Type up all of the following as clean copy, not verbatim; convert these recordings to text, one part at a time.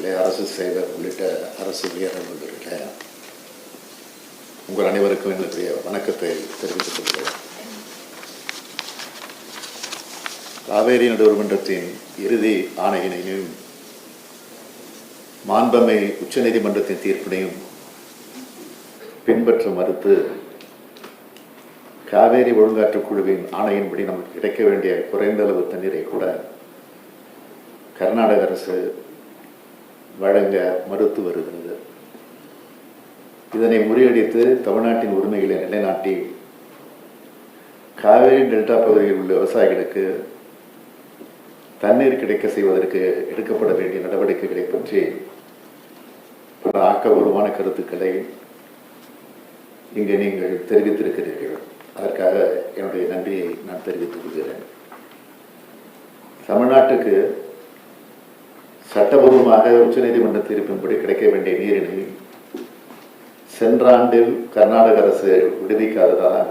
அதிகாரிகளே, அரசு சேவர் உள்ளிட்ட அரசு உயர் அலுவலர்களே, உங்கள் அனைவருக்கும் என்னுடைய வணக்கத்தை தெரிவித்துக் கொள்கிறேன். காவேரி நடுவர்மன்றத்தின் இறுதி ஆணையினையும் மாண்பமை உச்சநீதிமன்றத்தின் தீர்ப்பினையும் பின்பற்ற மறுத்து காவேரி ஒழுங்காற்றுக் குழுவின் ஆணையின்படி நமக்கு கிடைக்க வேண்டிய குறைந்த அளவு தண்ணீரை கூட கர்நாடக அரசு வழங்க மறுத்து வருகிறது. இதனை முறியடித்து தமிழ்நாட்டின் உரிமைகளை நிலைநாட்டி காவேரி டெல்டா பகுதியில் உள்ள விவசாயிகளுக்கு தண்ணீர் கிடைக்க செய்வதற்கு எடுக்கப்பட வேண்டிய நடவடிக்கைகளை பற்றி பல ஆக்கபூர்வமான கருத்துக்களை இங்கு நீங்கள் தெரிவித்திருக்கிறீர்கள். அதற்காக என்னுடைய நன்றியை நான் தெரிவித்துக் கொள்கிறேன். தமிழ்நாட்டுக்கு சட்டபூர்வமாக உச்சநீதிமன்ற தீர்ப்பின்படி கிடைக்க வேண்டிய நீரினை சென்ற ஆண்டில் கர்நாடக அரசு விடுவிக்காததால்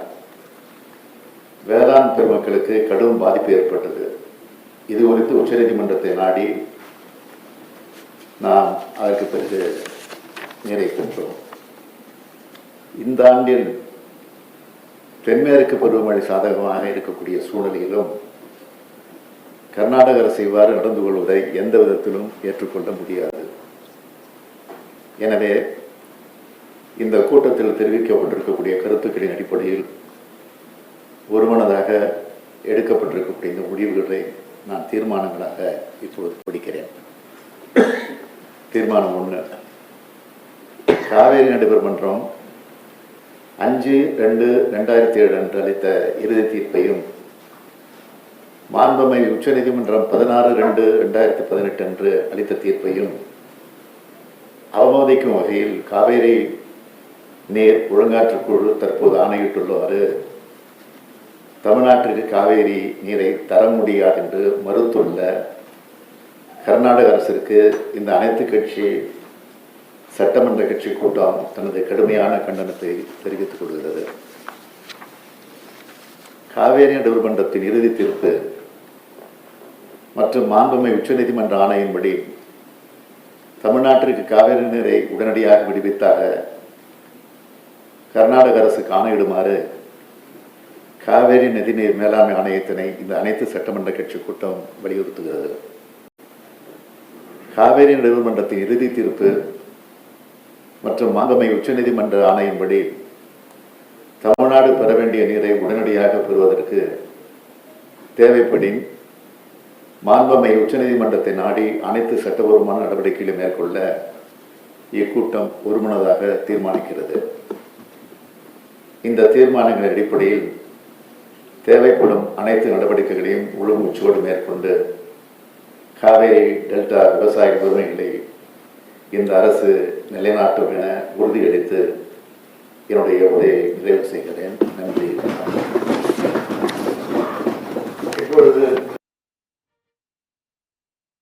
வேளாண் பெருமக்களுக்கு கடும் பாதிப்பு ஏற்பட்டது. இது குறித்து உச்சநீதிமன்றத்தை நாடி நாம் அதற்கு பிறகு நீரை பெற்றோம். இந்த ஆண்டில் தென்மேற்கு பருவமழை சாதகமாக இருக்கக்கூடிய சூழ்நிலையிலும் கர்நாடக அரசு இவ்வாறு நடந்து கொள்வதை எந்த விதத்திலும் ஏற்றுக்கொள்ள முடியாது. எனவே இந்த கூட்டத்தில் தெரிவிக்கப்பட்டிருக்கக்கூடிய கருத்துக்களின் அடிப்படையில் ஒருமனதாக எடுக்கப்பட்டிருக்கக்கூடிய இந்த முடிவுகளை நான் தீர்மானங்களாக இப்போது படிக்கிறேன். தீர்மானம் 1. காவேரி நடுவர்மன்றம் 5/2/2007 அன்று அளித்த இறுதி தீர்ப்பையும் மாண்பமை உச்சநீதிமன்றம் 16/2/2018 அன்று அளித்த தீர்ப்பையும் அவமதிக்கும் வகையில் காவேரி நீர் ஒழுங்காற்றுக் குழு தற்போது ஆணையிட்டுள்ளவாறு தமிழ்நாட்டிற்கு காவேரி நீரை தர முடியாது என்று மறுத்துள்ள கர்நாடக அரசிற்கு இந்த அனைத்து கட்சி சட்டமன்ற கட்சி கூட்டம் தனது கடுமையான கண்டனத்தை தெரிவித்துக் கொள்கிறது. காவேரி நடுவர்மன்றத்தின் இறுதி தீர்ப்பு மற்றும் மாண்புமை உச்சநீதிமன்ற ஆணையின்படி தமிழ்நாட்டிற்கு காவேரி நீரை உடனடியாக விடுவித்தாக கர்நாடக அரசுக்கு ஆணையிடுமாறு காவேரி நதிநீர் மேலாண்மை ஆணையத்தினை இந்த அனைத்து சட்டமன்ற கட்சி கூட்டம் வலியுறுத்துகிறது. காவேரி நடுவர்மன்றத்தின் இறுதி தீர்ப்பு மற்றும் மாண்புமை உச்சநீதிமன்ற ஆணையின்படி தமிழ்நாடு பெற வேண்டிய நீரை உடனடியாக பெறுவதற்கு தேவைப்படின் மாண்புமை உச்சநீதிமன்றத்தை நாடி அனைத்து சட்டபூர்வமான நடவடிக்கைகளை மேற்கொள்ள இக்கூட்டம் ஒருமனதாக தீர்மானிக்கிறது. இந்த தீர்மானங்களின் அடிப்படையில் தேவைப்படும் அனைத்து நடவடிக்கைகளையும் முழு மூச்சோடு மேற்கொண்டு காவேரி டெல்டா விவசாய உரிமைகளை இந்த அரசு நிலைநாட்டும் என உறுதியளித்து என்னுடைய உரையை நிறைவு செய்கிறேன்.